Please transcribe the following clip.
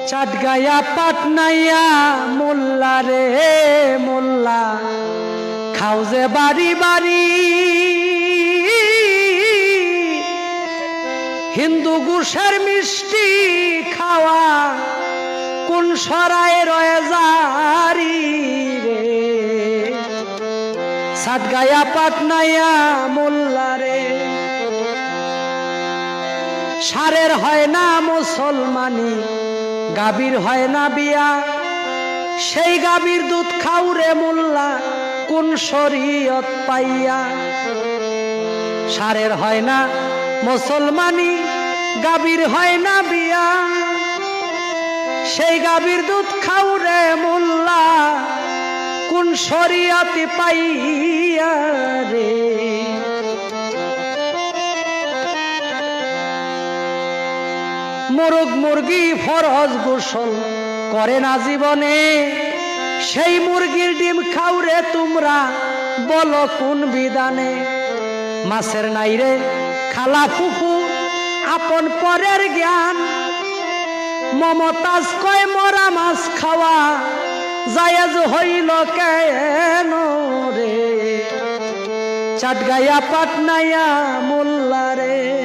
চাটগায়া পাটনাইয়া মোল্লা রে মোল্লা খাও যে বাড়ি বাড়ি হিন্দু গুশের মিষ্টি খাওয়া কোন সরায় রয়ে জারি রে চাটগায়া পাটনাইয়া মোল্লা রে সারের হয় না মুসলমানি গাভীর হয় না বিয়া সেই গাভীর দুধ খাও রে মোল্লা কোন শরীয়ত পাইয়া সারের হয় না মুসলমানি গাভীর হয় না বিয়া সেই গাভীর দুধ খাও রে মোল্লা কোন শরীয়ত পাইয়া রে মোরগ মুরগি ফরজ গোসল করে না জীবনে সেই মুরগির ডিম খাও রে তোমরা বলো কোন বিধানে মাছের নাই রে খালা ফুফু আপন পরের জ্ঞান মমতাজ কয় মরা মাছ খাওয়া জায়েজ হইল কেন রে চাটগায়া পাটনাইয়া মোল্লা রে।